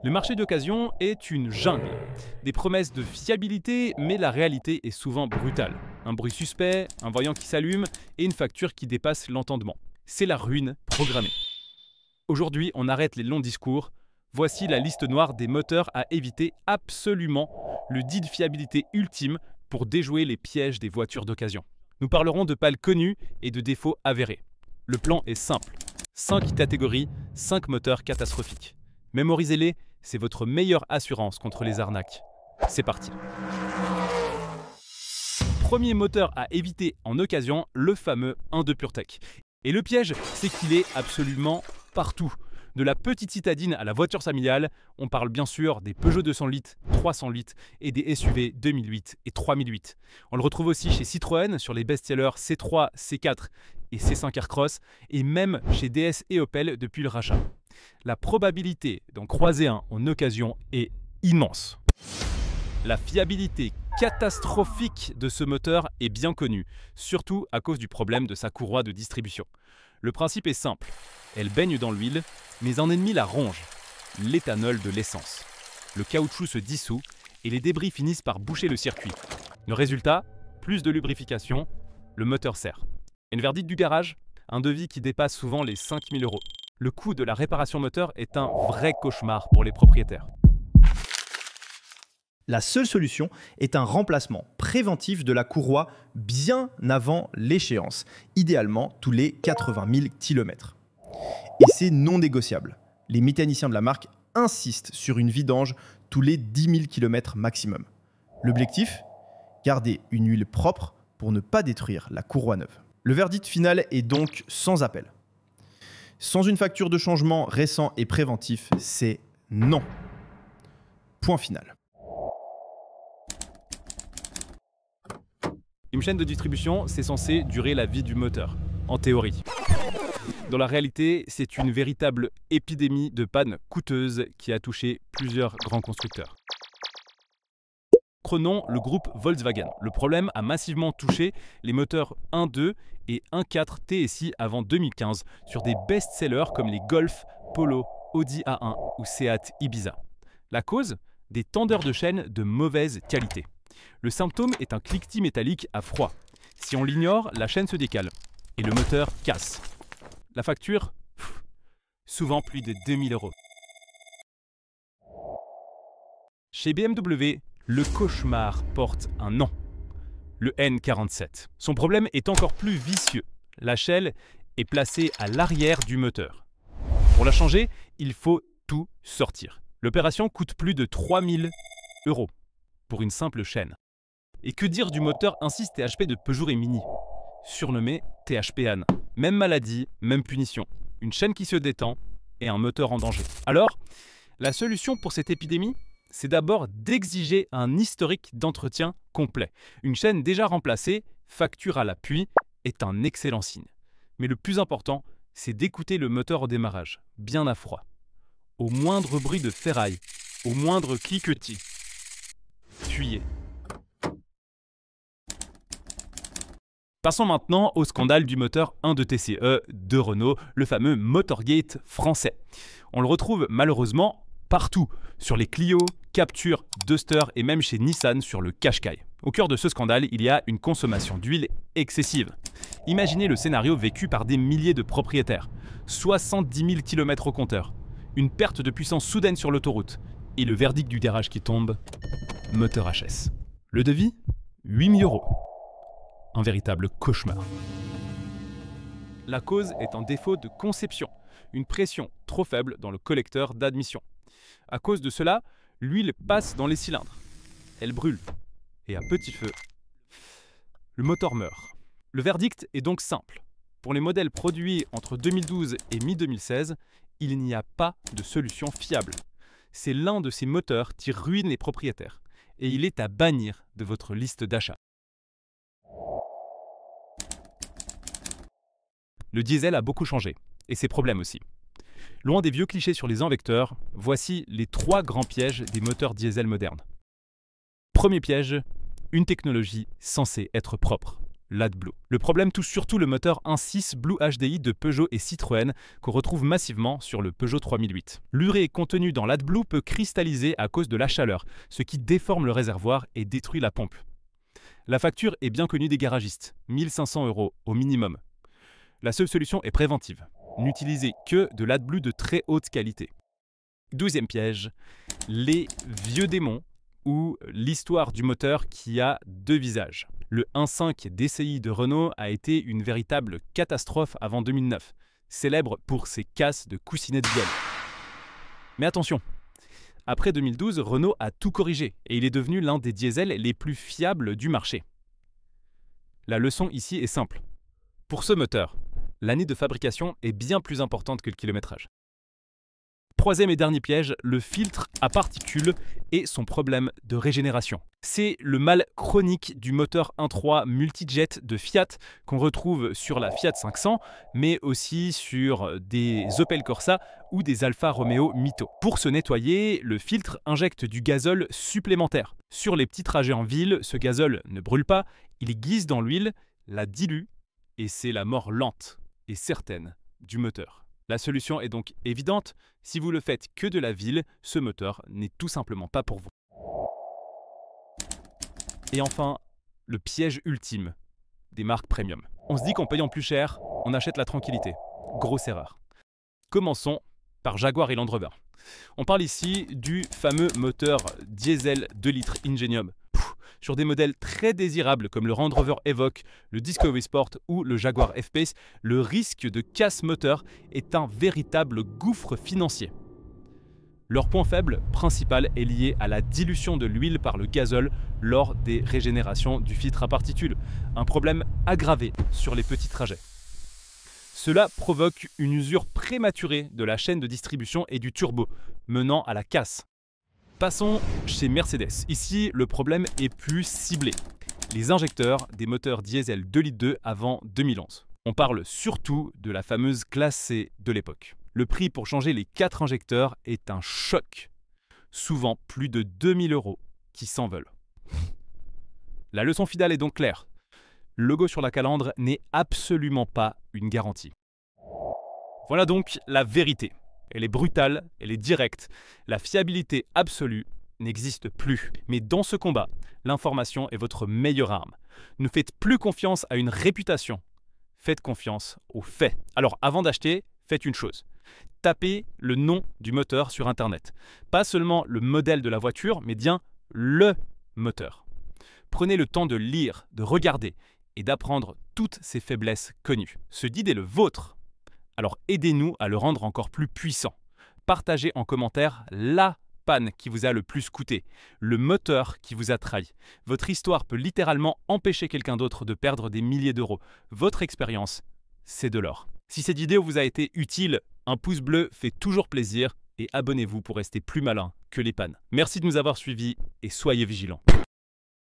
Le marché d'occasion est une jungle. Des promesses de fiabilité, mais la réalité est souvent brutale. Un bruit suspect, un voyant qui s'allume et une facture qui dépasse l'entendement. C'est la ruine programmée. Aujourd'hui, on arrête les longs discours. Voici la liste noire des moteurs à éviter absolument, le dit de fiabilité ultime pour déjouer les pièges des voitures d'occasion. Nous parlerons de pales connues et de défauts avérés. Le plan est simple. 5 catégories, 5 moteurs catastrophiques. Mémorisez-les, c'est votre meilleure assurance contre les arnaques. C'est parti. Premier moteur à éviter en occasion, le fameux 1.2 PureTech. Et le piège, c'est qu'il est absolument partout. De la petite citadine à la voiture familiale, on parle bien sûr des Peugeot 200 litres, 300 litres et des SUV 2008 et 3008. On le retrouve aussi chez Citroën sur les best-sellers C3, C4 et C5 Aircross et même chez DS et Opel depuis le rachat. La probabilité d'en croiser un en occasion est immense. La fiabilité catastrophique de ce moteur est bien connue, surtout à cause du problème de sa courroie de distribution. Le principe est simple, elle baigne dans l'huile, mais un ennemi la ronge, l'éthanol de l'essence. Le caoutchouc se dissout et les débris finissent par boucher le circuit. Le résultat, plus de lubrification, le moteur serre. Et le verdict du garage, un devis qui dépasse souvent les 5 000 €. Le coût de la réparation moteur est un vrai cauchemar pour les propriétaires. La seule solution est un remplacement préventif de la courroie bien avant l'échéance, idéalement tous les 80 000 km. Et c'est non négociable. Les mécaniciens de la marque insistent sur une vidange tous les 10 000 km maximum. L'objectif ? Garder une huile propre pour ne pas détruire la courroie neuve. Le verdict final est donc sans appel. Sans une facture de changement récent et préventif, c'est non. Point final. Une chaîne de distribution, c'est censé durer la vie du moteur, en théorie. Dans la réalité, c'est une véritable épidémie de pannes coûteuses qui a touché plusieurs grands constructeurs. Prenons le groupe Volkswagen. Le problème a massivement touché les moteurs 1.2 et 1.4 TSI avant 2015 sur des best-sellers comme les Golf, Polo, Audi A1 ou Seat Ibiza. La cause ? Des tendeurs de chaîne de mauvaise qualité. Le symptôme est un cliquetis métallique à froid. Si on l'ignore, la chaîne se décale et le moteur casse. La facture ? Souvent plus de 2000 €. Chez BMW, le cauchemar porte un nom. Le N47. Son problème est encore plus vicieux. La chaîne est placée à l'arrière du moteur. Pour la changer, il faut tout sortir. L'opération coûte plus de 3000 € pour une simple chaîne. Et que dire du moteur 1.6 THP de Peugeot Mini, surnommé THP-ANE. Même maladie, même punition. Une chaîne qui se détend et un moteur en danger. Alors, la solution pour cette épidémie ? C'est d'abord d'exiger un historique d'entretien complet. Une chaîne déjà remplacée, facture à l'appui, est un excellent signe. Mais le plus important, c'est d'écouter le moteur au démarrage, bien à froid. Au moindre bruit de ferraille, au moindre cliquetis, fuyez. Passons maintenant au scandale du moteur 1.2 TCE de Renault, le fameux Motorgate français. On le retrouve malheureusement partout, sur les Clio, Captur, Duster et même chez Nissan sur le Qashqai. Au cœur de ce scandale, il y a une consommation d'huile excessive. Imaginez le scénario vécu par des milliers de propriétaires. 70 000 km au compteur, une perte de puissance soudaine sur l'autoroute et le verdict du garage qui tombe, moteur HS. Le devis ? 8 000 €. Un véritable cauchemar. La cause est un défaut de conception, une pression trop faible dans le collecteur d'admission. À cause de cela, l'huile passe dans les cylindres. Elle brûle. Et à petit feu, le moteur meurt. Le verdict est donc simple. Pour les modèles produits entre 2012 et mi-2016, il n'y a pas de solution fiable. C'est l'un de ces moteurs qui ruine les propriétaires. Et il est à bannir de votre liste d'achat. Le diesel a beaucoup changé, et ses problèmes aussi. Loin des vieux clichés sur les injecteurs, voici les 3 grands pièges des moteurs diesel modernes. Premier piège, une technologie censée être propre. l'AdBlue. Le problème touche surtout le moteur 1.6 Blue HDI de Peugeot et Citroën qu'on retrouve massivement sur le Peugeot 3008. L'urée contenue dans l'AdBlue peut cristalliser à cause de la chaleur, ce qui déforme le réservoir et détruit la pompe. La facture est bien connue des garagistes, 1 500 € au minimum. La seule solution est préventive. N'utilisez que de l'AdBlue de très haute qualité. 12e piège, les vieux démons ou l'histoire du moteur qui a deux visages. Le 1.5 DCI de Renault a été une véritable catastrophe avant 2009, célèbre pour ses casses de coussinet de vielle. Mais attention, après 2012, Renault a tout corrigé et il est devenu l'un des diesels les plus fiables du marché. La leçon ici est simple. Pour ce moteur, l'année de fabrication est bien plus importante que le kilométrage. Troisième et dernier piège, le filtre à particules et son problème de régénération. C'est le mal chronique du moteur 1.3 multijet de Fiat qu'on retrouve sur la Fiat 500, mais aussi sur des Opel Corsa ou des Alfa Romeo Mito. Pour se nettoyer, le filtre injecte du gazole supplémentaire. Sur les petits trajets en ville, ce gazole ne brûle pas, il glisse dans l'huile, la dilue, et c'est la mort lente et certaine du moteur. La solution est donc évidente, si vous le faites que de la ville, ce moteur n'est tout simplement pas pour vous. Et enfin, le piège ultime des marques premium. On se dit qu'en payant plus cher, on achète la tranquillité. Grosse erreur. Commençons par Jaguar et Land Rover. On parle ici du fameux moteur diesel 2 litres Ingenium. Sur des modèles très désirables comme le Land Rover Evoque, le Discovery Sport ou le Jaguar F-Pace, le risque de casse moteur est un véritable gouffre financier. Leur point faible principal est lié à la dilution de l'huile par le gazole lors des régénérations du filtre à particules, un problème aggravé sur les petits trajets. Cela provoque une usure prématurée de la chaîne de distribution et du turbo, menant à la casse. Passons chez Mercedes. Ici, le problème est plus ciblé. Les injecteurs des moteurs diesel 2,2 litres avant 2011. On parle surtout de la fameuse classe C de l'époque. Le prix pour changer les 4 injecteurs est un choc. Souvent plus de 2 000 € qui s'en veulent. La leçon finale est donc claire. Le logo sur la calandre n'est absolument pas une garantie. Voilà donc la vérité. Elle est brutale, elle est directe. La fiabilité absolue n'existe plus. Mais dans ce combat, l'information est votre meilleure arme. Ne faites plus confiance à une réputation. Faites confiance aux faits. Alors avant d'acheter, faites une chose. Tapez le nom du moteur sur Internet. Pas seulement le modèle de la voiture, mais bien le moteur. Prenez le temps de lire, de regarder et d'apprendre toutes ses faiblesses connues. Ce guide est le vôtre. Alors aidez-nous à le rendre encore plus puissant. Partagez en commentaire la panne qui vous a le plus coûté, le moteur qui vous a trahi. Votre histoire peut littéralement empêcher quelqu'un d'autre de perdre des milliers d'euros. Votre expérience, c'est de l'or. Si cette vidéo vous a été utile, un pouce bleu fait toujours plaisir et abonnez-vous pour rester plus malin que les pannes. Merci de nous avoir suivis et soyez vigilants.